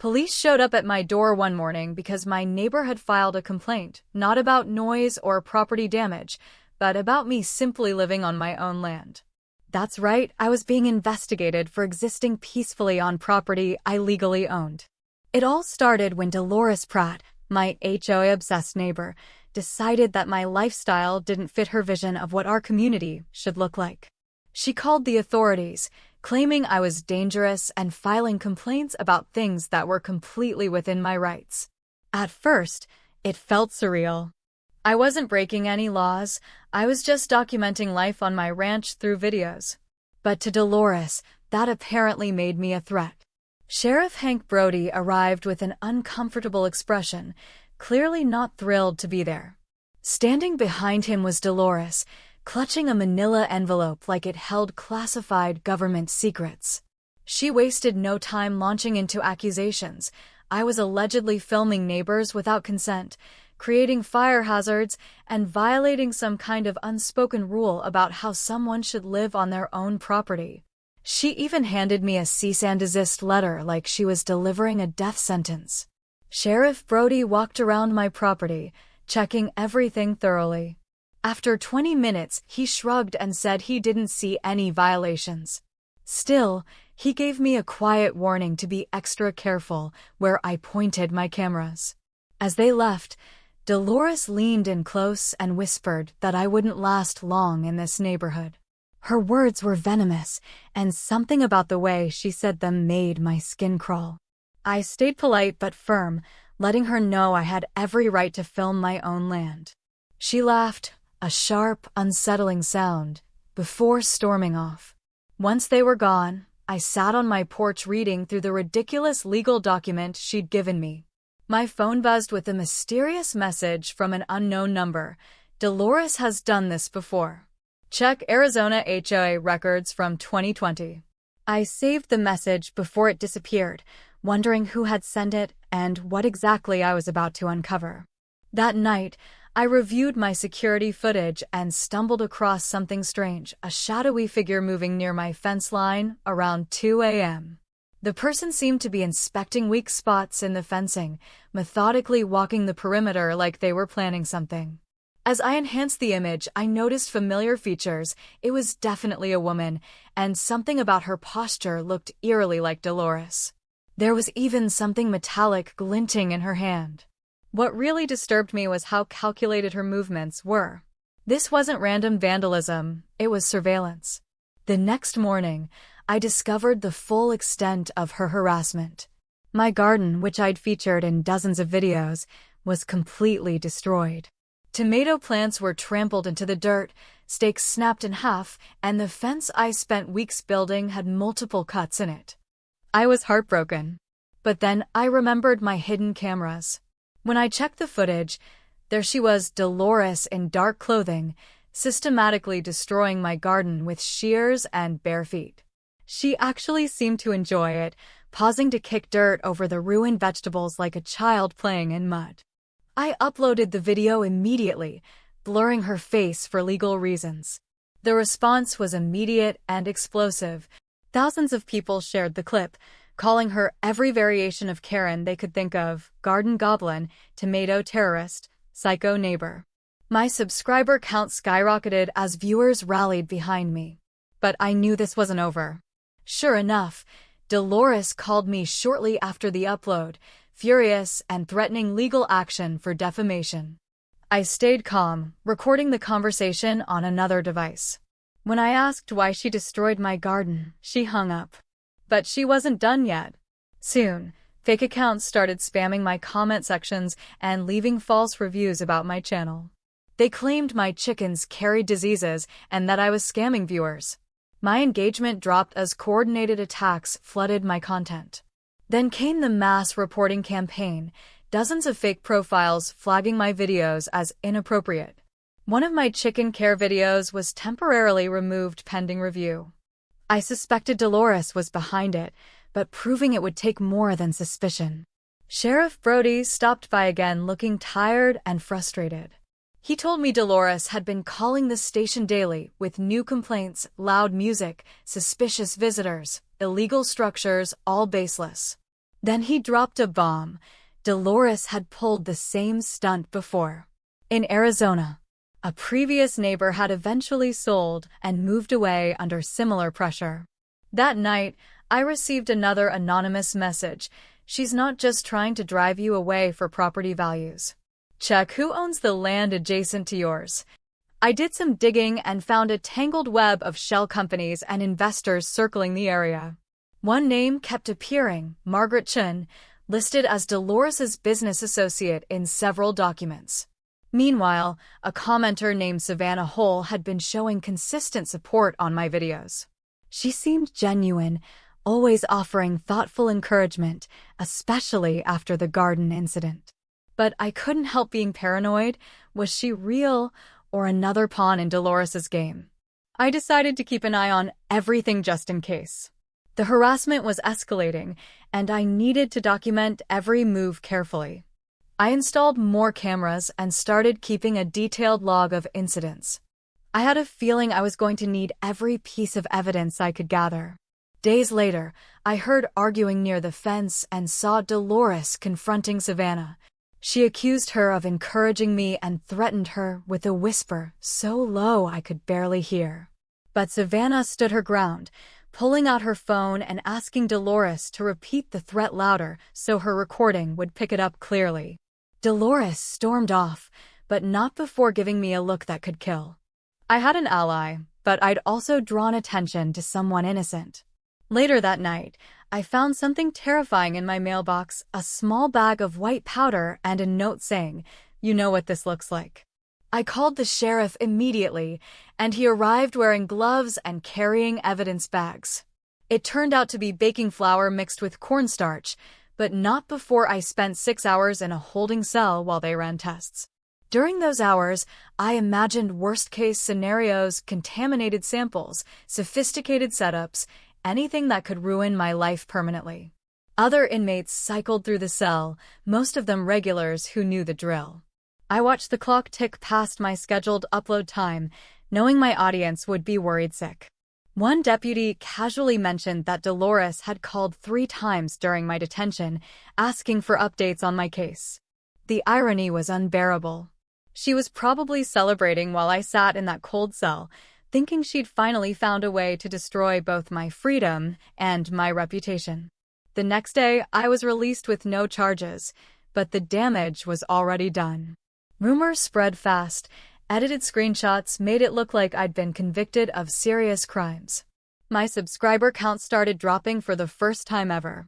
Police showed up at my door one morning because my neighbor had filed a complaint, not about noise or property damage, but about me simply living on my own land. That's right, I was being investigated for existing peacefully on property I legally owned. It all started when Dolores Pratt, my HOA-obsessed neighbor, decided that my lifestyle didn't fit her vision of what our community should look like. She called the authorities, claiming I was dangerous and filing complaints about things that were completely within my rights. At first, it felt surreal. I wasn't breaking any laws, I was just documenting life on my ranch through videos. But to Dolores, that apparently made me a threat. Sheriff Hank Brody arrived with an uncomfortable expression, clearly not thrilled to be there. Standing behind him was Dolores, clutching a manila envelope like it held classified government secrets. She wasted no time launching into accusations. I was allegedly filming neighbors without consent, creating fire hazards, and violating some kind of unspoken rule about how someone should live on their own property. She even handed me a cease and desist letter like she was delivering a death sentence. Sheriff Brody walked around my property, checking everything thoroughly. After 20 minutes, he shrugged and said he didn't see any violations. Still, he gave me a quiet warning to be extra careful where I pointed my cameras. As they left, Dolores leaned in close and whispered that I wouldn't last long in this neighborhood. Her words were venomous, and something about the way she said them made my skin crawl. I stayed polite but firm, letting her know I had every right to film my own land. She laughed, a sharp, unsettling sound, before storming off. Once they were gone, I sat on my porch reading through the ridiculous legal document she'd given me. My phone buzzed with a mysterious message from an unknown number. Dolores has done this before. Check Arizona HOA records from 2020. I saved the message before it disappeared, wondering who had sent it and what exactly I was about to uncover. That night, I reviewed my security footage and stumbled across something strange, a shadowy figure moving near my fence line around 2 a.m. The person seemed to be inspecting weak spots in the fencing, methodically walking the perimeter like they were planning something. As I enhanced the image, I noticed familiar features. It was definitely a woman, and something about her posture looked eerily like Dolores. There was even something metallic glinting in her hand. What really disturbed me was how calculated her movements were. This wasn't random vandalism, it was surveillance. The next morning, I discovered the full extent of her harassment. My garden, which I'd featured in dozens of videos, was completely destroyed. Tomato plants were trampled into the dirt, stakes snapped in half, and the fence I spent weeks building had multiple cuts in it. I was heartbroken. But then I remembered my hidden cameras. When I checked the footage, there she was, Dolores in dark clothing, systematically destroying my garden with shears and bare feet. She actually seemed to enjoy it, pausing to kick dirt over the ruined vegetables like a child playing in mud. I uploaded the video immediately, blurring her face for legal reasons. The response was immediate and explosive. Thousands of people shared the clip, calling her every variation of Karen they could think of: garden goblin, tomato terrorist, psycho neighbor. My subscriber count skyrocketed as viewers rallied behind me. But I knew this wasn't over. Sure enough, Dolores called me shortly after the upload, furious and threatening legal action for defamation. I stayed calm, recording the conversation on another device. When I asked why she destroyed my garden, she hung up. But she wasn't done yet. Soon, fake accounts started spamming my comment sections and leaving false reviews about my channel. They claimed my chickens carried diseases and that I was scamming viewers. My engagement dropped as coordinated attacks flooded my content. Then came the mass reporting campaign, dozens of fake profiles flagging my videos as inappropriate. One of my chicken care videos was temporarily removed pending review. I suspected Dolores was behind it, but proving it would take more than suspicion. Sheriff Brody stopped by again, looking tired and frustrated. He told me Dolores had been calling the station daily with new complaints, loud music, suspicious visitors, illegal structures, all baseless. Then he dropped a bomb. Dolores had pulled the same stunt before. In Arizona, a previous neighbor had eventually sold and moved away under similar pressure. That night, I received another anonymous message. She's not just trying to drive you away for property values. Check who owns the land adjacent to yours. I did some digging and found a tangled web of shell companies and investors circling the area. One name kept appearing, Margaret Chun, listed as Dolores's business associate in several documents. Meanwhile, a commenter named Savannah Hull had been showing consistent support on my videos. She seemed genuine, always offering thoughtful encouragement, especially after the garden incident. But I couldn't help being paranoid. Was she real or another pawn in Dolores's game? I decided to keep an eye on everything just in case. The harassment was escalating, and I needed to document every move carefully. I installed more cameras and started keeping a detailed log of incidents. I had a feeling I was going to need every piece of evidence I could gather. Days later, I heard arguing near the fence and saw Dolores confronting Savannah. She accused her of encouraging me and threatened her with a whisper so low I could barely hear. But Savannah stood her ground, pulling out her phone and asking Dolores to repeat the threat louder so her recording would pick it up clearly. Dolores stormed off, but not before giving me a look that could kill. I had an ally, but I'd also drawn attention to someone innocent. Later that night, I found something terrifying in my mailbox, a small bag of white powder and a note saying, "You know what this looks like." I called the sheriff immediately, and he arrived wearing gloves and carrying evidence bags. It turned out to be baking flour mixed with cornstarch, but not before I spent 6 hours in a holding cell while they ran tests. During those hours, I imagined worst-case scenarios, contaminated samples, sophisticated setups, anything that could ruin my life permanently. Other inmates cycled through the cell, most of them regulars who knew the drill. I watched the clock tick past my scheduled upload time, knowing my audience would be worried sick. One deputy casually mentioned that Dolores had called 3 times during my detention, asking for updates on my case. The irony was unbearable. She was probably celebrating while I sat in that cold cell, thinking she'd finally found a way to destroy both my freedom and my reputation. The next day, I was released with no charges, but the damage was already done. Rumors spread fast. Edited screenshots made it look like I'd been convicted of serious crimes. My subscriber count started dropping for the first time ever.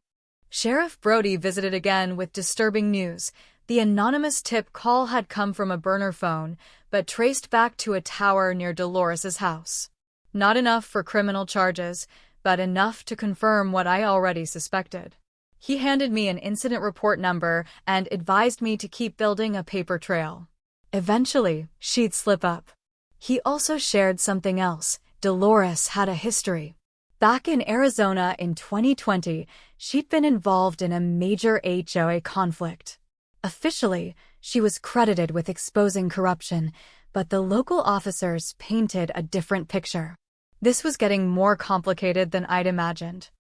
Sheriff Brody visited again with disturbing news. The anonymous tip call had come from a burner phone, but traced back to a tower near Dolores's house. Not enough for criminal charges, but enough to confirm what I already suspected. He handed me an incident report number and advised me to keep building a paper trail. Eventually, she'd slip up. He also shared something else. Dolores had a history. Back in Arizona in 2020, she'd been involved in a major HOA conflict. Officially, she was credited with exposing corruption, but the local officers painted a different picture. This was getting more complicated than I'd imagined.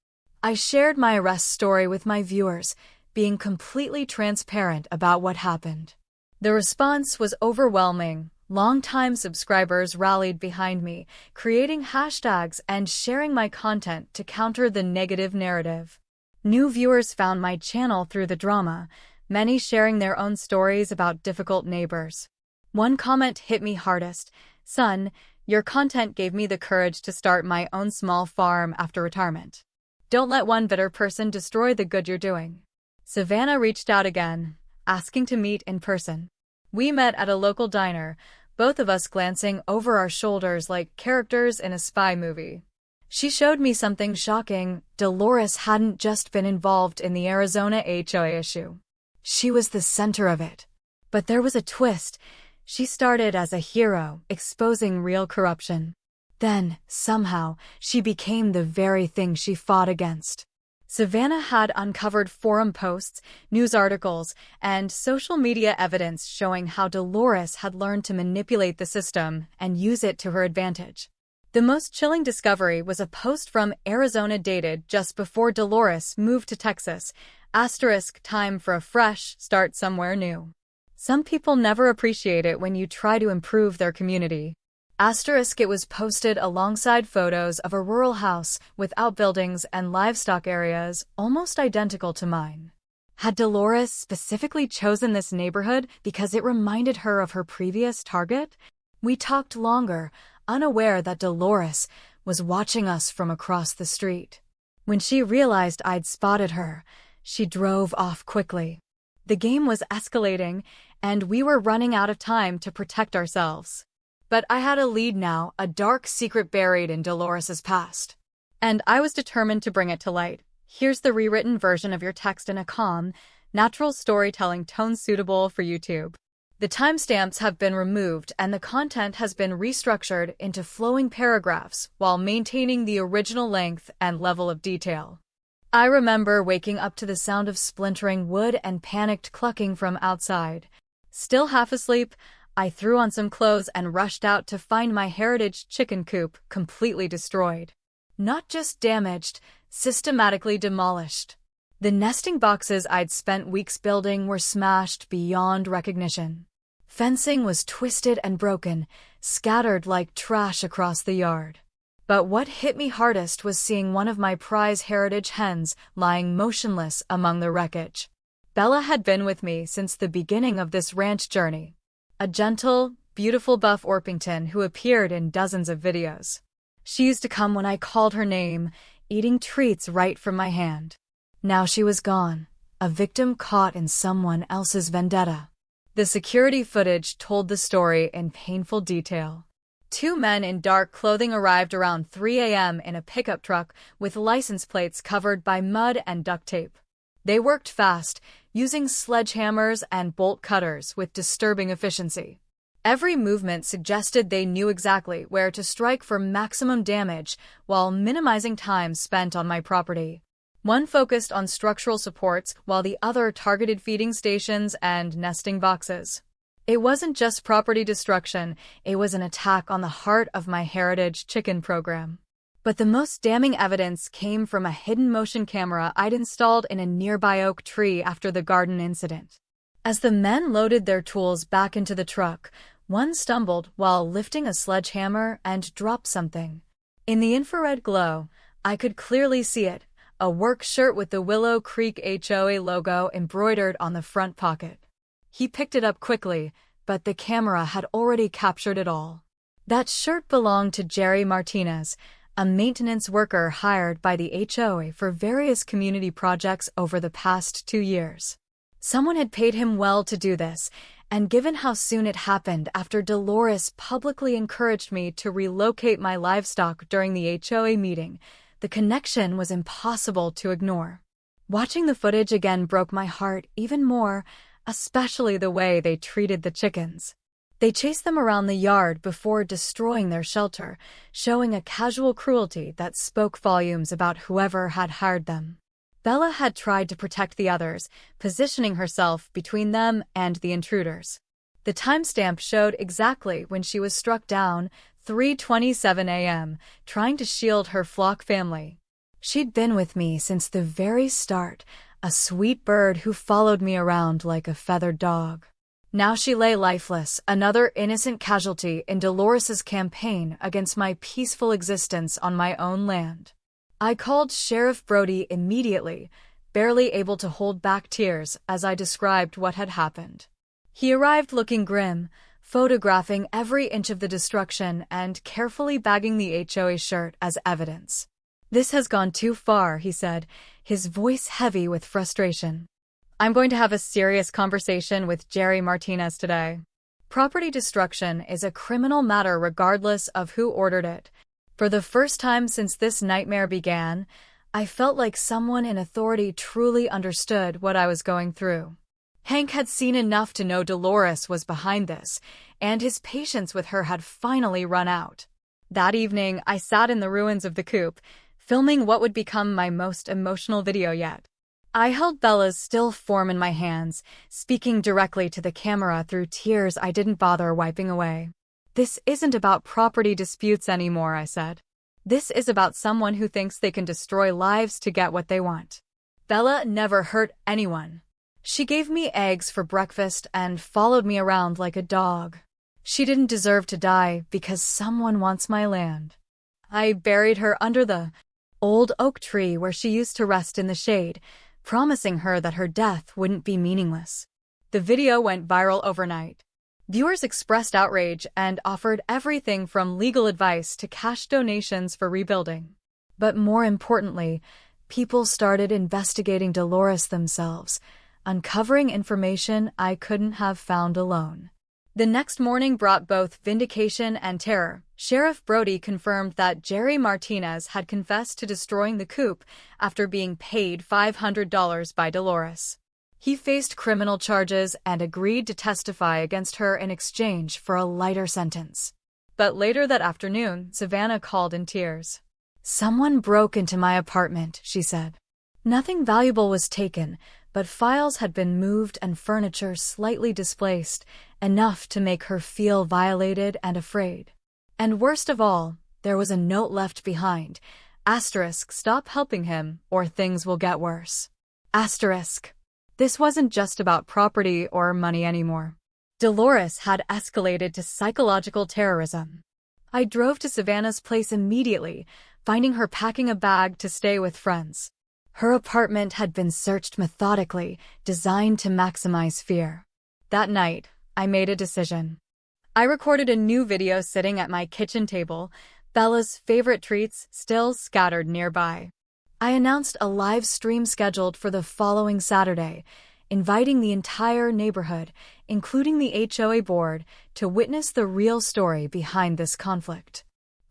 I shared my arrest story with my viewers, being completely transparent about what happened. The response was overwhelming. Longtime subscribers rallied behind me, creating hashtags and sharing my content to counter the negative narrative. New viewers found my channel through the drama, many sharing their own stories about difficult neighbors. One comment hit me hardest. "Son, your content gave me the courage to start my own small farm after retirement. Don't let one bitter person destroy the good you're doing." Savannah reached out again, asking to meet in person. We met at a local diner, both of us glancing over our shoulders like characters in a spy movie. She showed me something shocking. Dolores hadn't just been involved in the Arizona HOA issue. She was the center of it. But there was a twist. She started as a hero, exposing real corruption. Then, somehow, she became the very thing she fought against. Savannah had uncovered forum posts, news articles, and social media evidence showing how Dolores had learned to manipulate the system and use it to her advantage. The most chilling discovery was a post from Arizona dated just before Dolores moved to Texas, Asterisk, time for a fresh start somewhere new. Some people never appreciate it when you try to improve their community. Asterisk, it was posted alongside photos of a rural house with outbuildings and livestock areas almost identical to mine. Had Dolores specifically chosen this neighborhood because it reminded her of her previous target? We talked longer, unaware that Dolores was watching us from across the street. When she realized I'd spotted her, she drove off quickly. The game was escalating, and we were running out of time to protect ourselves. But I had a lead now, a dark secret buried in Dolores's past. And I was determined to bring it to light. Here's the rewritten version of your text in a calm, natural storytelling tone suitable for YouTube. The timestamps have been removed and the content has been restructured into flowing paragraphs while maintaining the original length and level of detail. I remember waking up to the sound of splintering wood and panicked clucking from outside. Still half asleep, I threw on some clothes and rushed out to find my heritage chicken coop completely destroyed. Not just damaged, systematically demolished. The nesting boxes I'd spent weeks building were smashed beyond recognition. Fencing was twisted and broken, scattered like trash across the yard. But what hit me hardest was seeing one of my prize heritage hens lying motionless among the wreckage. Bella had been with me since the beginning of this ranch journey. A gentle, beautiful buff Orpington who appeared in dozens of videos. She used to come when I called her name, eating treats right from my hand. Now she was gone, a victim caught in someone else's vendetta. The security footage told the story in painful detail. Two men in dark clothing arrived around 3 a.m. in a pickup truck with license plates covered by mud and duct tape. They worked fast, using sledgehammers and bolt cutters with disturbing efficiency. Every movement suggested they knew exactly where to strike for maximum damage while minimizing time spent on my property. One focused on structural supports while the other targeted feeding stations and nesting boxes. It wasn't just property destruction, it was an attack on the heart of my heritage chicken program. But the most damning evidence came from a hidden motion camera I'd installed in a nearby oak tree after the garden incident. As the men loaded their tools back into the truck, one stumbled while lifting a sledgehammer and dropped something. In the infrared glow, I could clearly see it, a work shirt with the Willow Creek HOA logo embroidered on the front pocket. He picked it up quickly, but the camera had already captured it all. That shirt belonged to Jerry Martinez, a maintenance worker hired by the HOA for various community projects over the past 2 years. Someone had paid him well to do this, and given how soon it happened after Dolores publicly encouraged me to relocate my livestock during the HOA meeting, the connection was impossible to ignore. Watching the footage again broke my heart even more, especially the way they treated the chickens. They chased them around the yard before destroying their shelter, showing a casual cruelty that spoke volumes about whoever had hired them. Bella had tried to protect the others, positioning herself between them and the intruders. The timestamp showed exactly when she was struck down, 3:27 a.m., trying to shield her flock family. She'd been with me since the very start, a sweet bird who followed me around like a feathered dog. Now she lay lifeless, another innocent casualty in Dolores's campaign against my peaceful existence on my own land. I called Sheriff Brody immediately, barely able to hold back tears as I described what had happened. He arrived looking grim, photographing every inch of the destruction and carefully bagging the HOA shirt as evidence. "This has gone too far," he said, his voice heavy with frustration. "I'm going to have a serious conversation with Jerry Martinez today. Property destruction is a criminal matter regardless of who ordered it. For the first time since this nightmare began, I felt like someone in authority truly understood what I was going through. Hank had seen enough to know Dolores was behind this, and his patience with her had finally run out. That evening, I sat in the ruins of the coop, filming what would become my most emotional video yet. I held Bella's still form in my hands, speaking directly to the camera through tears I didn't bother wiping away. "This isn't about property disputes anymore," I said. "This is about someone who thinks they can destroy lives to get what they want." Bella never hurt anyone. She gave me eggs for breakfast and followed me around like a dog. She didn't deserve to die because someone wants my land. I buried her under the old oak tree where she used to rest in the shade, promising her that her death wouldn't be meaningless. The video went viral overnight. Viewers expressed outrage and offered everything from legal advice to cash donations for rebuilding. But more importantly, people started investigating Dolores themselves, uncovering information I couldn't have found alone. The next morning brought both vindication and terror. Sheriff Brody confirmed that Jerry Martinez had confessed to destroying the coop after being paid $500 by Dolores. He faced criminal charges and agreed to testify against her in exchange for a lighter sentence. But later that afternoon, Savannah called in tears. "Someone broke into my apartment," she said. Nothing valuable was taken, but files had been moved and furniture slightly displaced, enough to make her feel violated and afraid. And worst of all, there was a note left behind. Asterisk, stop helping him, or things will get worse. Asterisk. This wasn't just about property or money anymore. Dolores had escalated to psychological terrorism. I drove to Savannah's place immediately, finding her packing a bag to stay with friends. Her apartment had been searched methodically, designed to maximize fear. That night, I made a decision. I recorded a new video sitting at my kitchen table, Bella's favorite treats still scattered nearby. I announced a live stream scheduled for the following Saturday, inviting the entire neighborhood, including the HOA board, to witness the real story behind this conflict.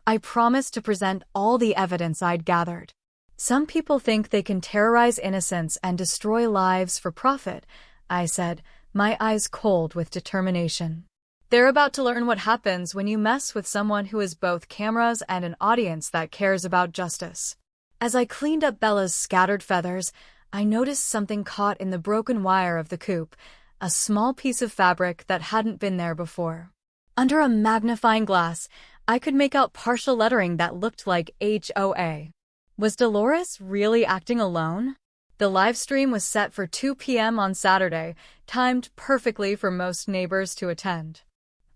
I promised to present all the evidence I'd gathered. Some people think they can terrorize innocents and destroy lives for profit, I said, my eyes cold with determination. They're about to learn what happens when you mess with someone who is both cameras and an audience that cares about justice. As I cleaned up Bella's scattered feathers, I noticed something caught in the broken wire of the coop, a small piece of fabric that hadn't been there before. Under a magnifying glass, I could make out partial lettering that looked like HOA. Was Dolores really acting alone? The live stream was set for 2 p.m. on Saturday, timed perfectly for most neighbors to attend.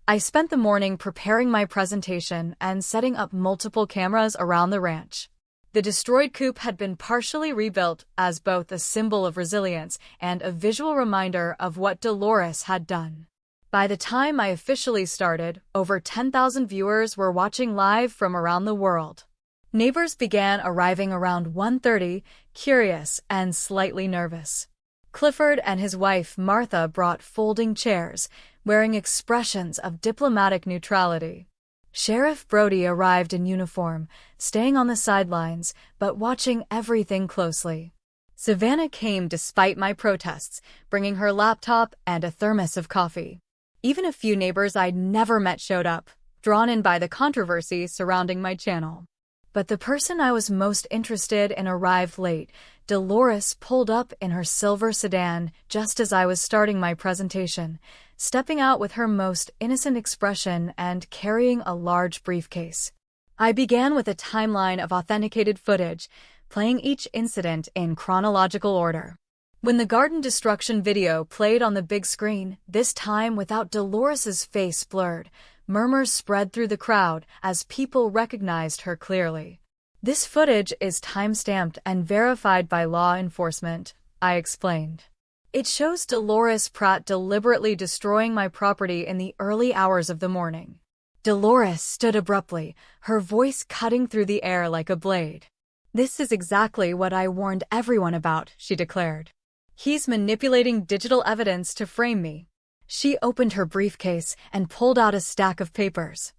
I spent the morning preparing my presentation and setting up multiple cameras around the ranch. The destroyed coop had been partially rebuilt as both a symbol of resilience and a visual reminder of what Dolores had done. By the time I officially started, over 10,000 viewers were watching live from around the world. Neighbors began arriving around 1:30, curious and slightly nervous. Clifford and his wife Martha brought folding chairs, wearing expressions of diplomatic neutrality. Sheriff Brody arrived in uniform, staying on the sidelines, but watching everything closely. Savannah came despite my protests, bringing her laptop and a thermos of coffee. Even a few neighbors I'd never met showed up, drawn in by the controversy surrounding my channel. But the person I was most interested in arrived late. Dolores pulled up in her silver sedan just as I was starting my presentation, stepping out with her most innocent expression and carrying a large briefcase. I began with a timeline of authenticated footage, playing each incident in chronological order. When the garden destruction video played on the big screen, this time without Dolores's face blurred, murmurs spread through the crowd as people recognized her clearly. "This footage is time-stamped and verified by law enforcement," I explained. "It shows Dolores Pratt deliberately destroying my property in the early hours of the morning." Dolores stood abruptly, her voice cutting through the air like a blade. "This is exactly what I warned everyone about," she declared. "He's manipulating digital evidence to frame me." She opened her briefcase and pulled out a stack of papers.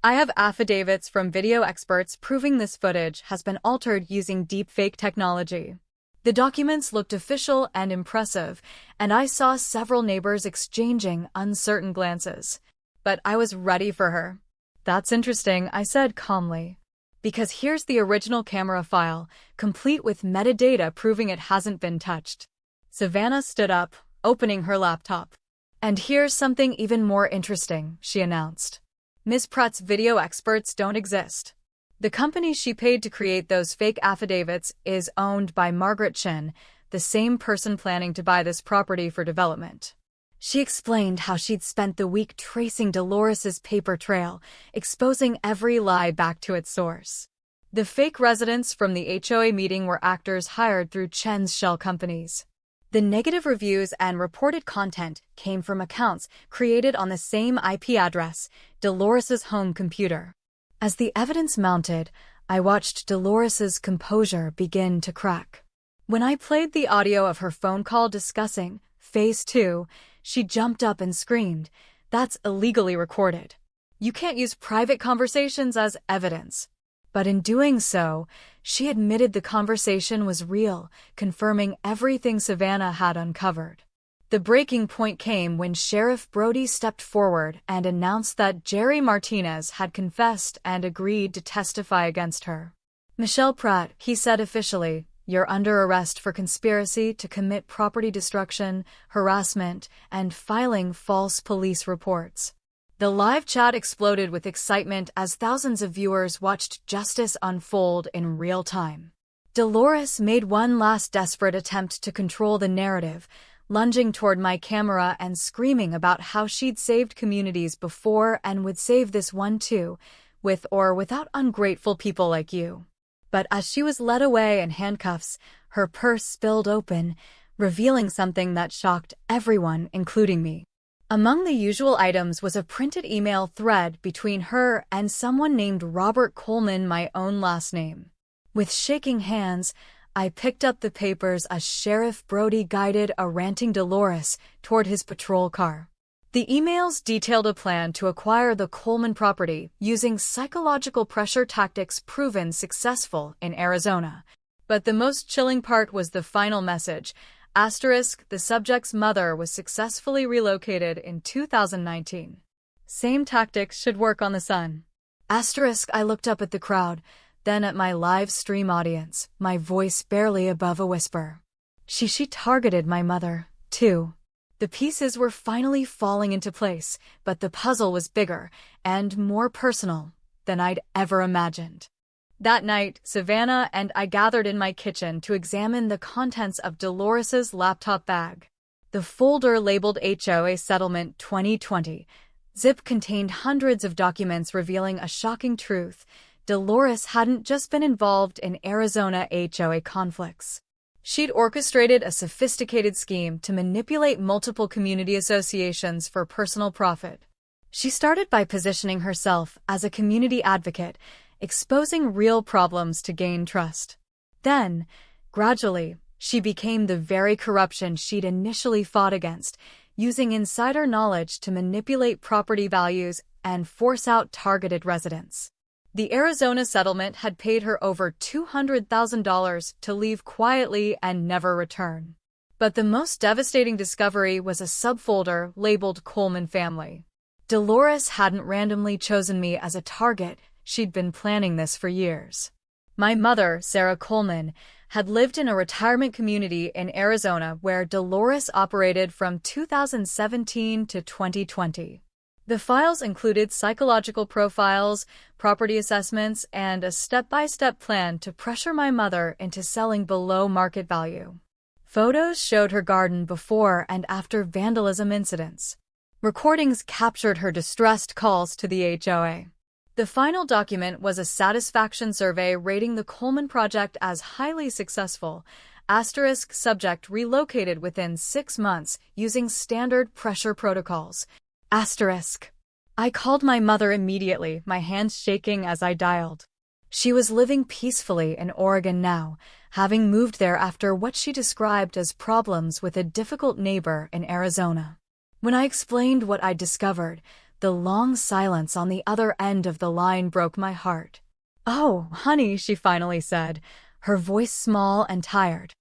"I have affidavits from video experts proving this footage has been altered using deepfake technology." The documents looked official and impressive, and I saw several neighbors exchanging uncertain glances. But I was ready for her. "That's interesting," I said calmly. "Because here's the original camera file, complete with metadata proving it hasn't been touched." Savannah stood up, opening her laptop. "And here's something even more interesting," she announced. "Ms. Pratt's video experts don't exist. The company she paid to create those fake affidavits is owned by Margaret Chin, the same person planning to buy this property for development. She explained how she'd spent the week tracing Dolores's paper trail, exposing every lie back to its source. The fake residents from the HOA meeting were actors hired through Chen's shell companies. The negative reviews and reported content came from accounts created on the same IP address, Dolores's home computer. As the evidence mounted, I watched Dolores's composure begin to crack. When I played the audio of her phone call discussing Phase 2, she jumped up and screamed, "That's illegally recorded. You can't use private conversations as evidence." But in doing so, she admitted the conversation was real, confirming everything Savannah had uncovered. The breaking point came when Sheriff Brody stepped forward and announced that Jerry Martinez had confessed and agreed to testify against her. "Michelle Pratt," he said officially, "you're under arrest for conspiracy to commit property destruction, harassment, and filing false police reports." The live chat exploded with excitement as thousands of viewers watched justice unfold in real time. Dolores made one last desperate attempt to control the narrative, lunging toward my camera and screaming about how she'd saved communities before and would save this one too, with or without ungrateful people like you. But as she was led away in handcuffs, her purse spilled open, revealing something that shocked everyone, including me. Among the usual items was a printed email thread between her and someone named Robert Coleman, my own last name. With shaking hands, I picked up the papers as Sheriff Brody guided a ranting Dolores toward his patrol car. The emails detailed a plan to acquire the Coleman property using psychological pressure tactics proven successful in Arizona. But the most chilling part was the final message. Asterisk, the subject's mother was successfully relocated in 2019. Same tactics should work on the son. Asterisk, I looked up at the crowd, then at my live stream audience, my voice barely above a whisper. She targeted my mother, too. The pieces were finally falling into place, but the puzzle was bigger and more personal than I'd ever imagined. That night, Savannah and I gathered in my kitchen to examine the contents of Dolores's laptop bag. The folder labeled HOA Settlement 2020. Zip contained hundreds of documents revealing a shocking truth. Dolores hadn't just been involved in Arizona HOA conflicts. She'd orchestrated a sophisticated scheme to manipulate multiple community associations for personal profit. She started by positioning herself as a community advocate, exposing real problems to gain trust. Then, gradually, she became the very corruption she'd initially fought against, using insider knowledge to manipulate property values and force out targeted residents. The Arizona settlement had paid her over $200,000 to leave quietly and never return. But the most devastating discovery was a subfolder labeled Coleman Family. Dolores hadn't randomly chosen me as a target. She'd been planning this for years. My mother, Sarah Coleman, had lived in a retirement community in Arizona where Dolores operated from 2017 to 2020. The files included psychological profiles, property assessments, and a step-by-step plan to pressure my mother into selling below market value. Photos showed her garden before and after vandalism incidents. Recordings captured her distressed calls to the HOA. The final document was a satisfaction survey rating the Coleman project as highly successful. Asterisk, subject relocated within 6 months using standard pressure protocols. Asterisk. I called my mother immediately, my hands shaking as I dialed. She was living peacefully in Oregon now, having moved there after what she described as problems with a difficult neighbor in Arizona. When I explained what I'd discovered, the long silence on the other end of the line broke my heart. "Oh, honey," she finally said, her voice small and tired.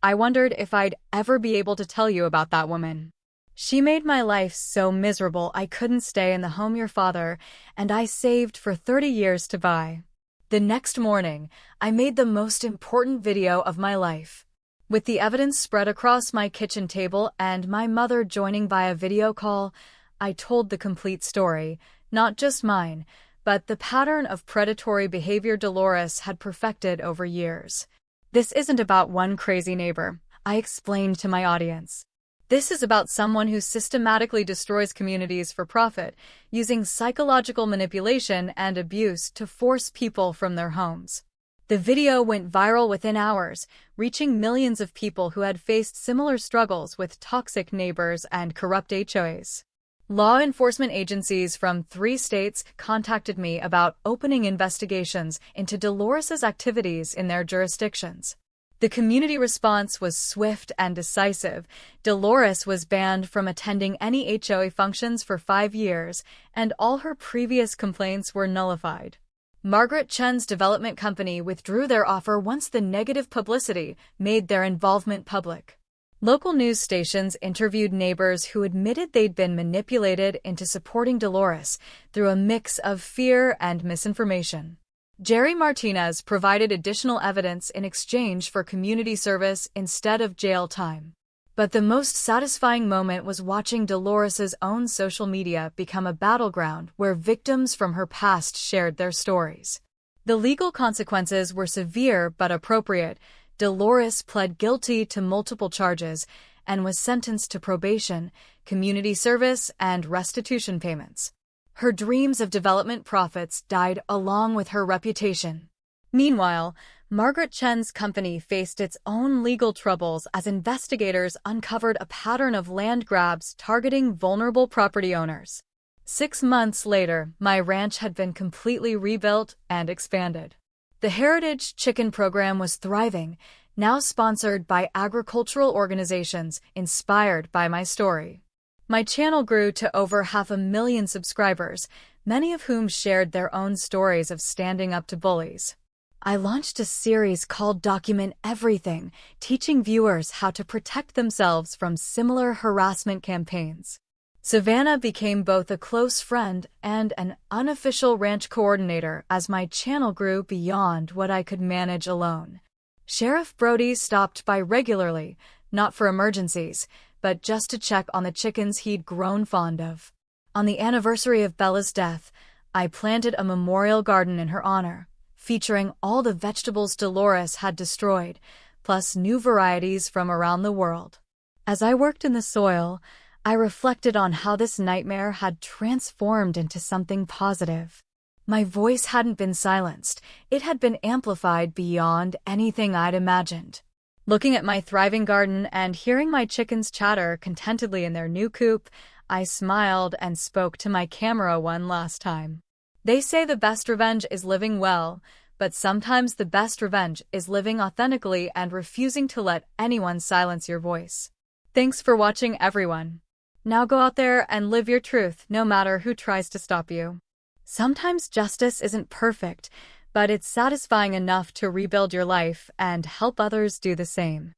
"I wondered if I'd ever be able to tell you about that woman. She made my life so miserable I couldn't stay in the home your father and I saved for 30 years to buy." The next morning, I made the most important video of my life. With the evidence spread across my kitchen table and my mother joining via video call, I told the complete story, not just mine, but the pattern of predatory behavior Dolores had perfected over years. "This isn't about one crazy neighbor," I explained to my audience. This is about someone who systematically destroys communities for profit, using psychological manipulation and abuse to force people from their homes. The video went viral within hours, reaching millions of people who had faced similar struggles with toxic neighbors and corrupt HOAs. Law enforcement agencies from 3 states contacted me about opening investigations into Dolores's activities in their jurisdictions. The community response was swift and decisive. Dolores was banned from attending any HOA functions for 5 years, and all her previous complaints were nullified. Margaret Chen's development company withdrew their offer once the negative publicity made their involvement public. Local news stations interviewed neighbors who admitted they'd been manipulated into supporting Dolores through a mix of fear and misinformation. Jerry Martinez provided additional evidence in exchange for community service instead of jail time. But the most satisfying moment was watching Dolores's own social media become a battleground where victims from her past shared their stories. The legal consequences were severe but appropriate. Dolores pled guilty to multiple charges and was sentenced to probation, community service, and restitution payments. Her dreams of development profits died along with her reputation. Meanwhile, Margaret Chen's company faced its own legal troubles as investigators uncovered a pattern of land grabs targeting vulnerable property owners. 6 months later, my ranch had been completely rebuilt and expanded. The Heritage Chicken program was thriving, now sponsored by agricultural organizations inspired by my story. My channel grew to over 500,000 subscribers, many of whom shared their own stories of standing up to bullies. I launched a series called Document Everything, teaching viewers how to protect themselves from similar harassment campaigns. Savannah became both a close friend and an unofficial ranch coordinator as my channel grew beyond what I could manage alone. Sheriff Brody stopped by regularly, not for emergencies, but just to check on the chickens he'd grown fond of. On the anniversary of Bella's death, I planted a memorial garden in her honor, featuring all the vegetables Dolores had destroyed, plus new varieties from around the world. As I worked in the soil, I reflected on how this nightmare had transformed into something positive. My voice hadn't been silenced, it had been amplified beyond anything I'd imagined. Looking at my thriving garden and hearing my chickens chatter contentedly in their new coop, I smiled and spoke to my camera one last time. They say the best revenge is living well, but sometimes the best revenge is living authentically and refusing to let anyone silence your voice. Thanks for watching, everyone. Now go out there and live your truth, no matter who tries to stop you. Sometimes justice isn't perfect, but it's satisfying enough to rebuild your life and help others do the same.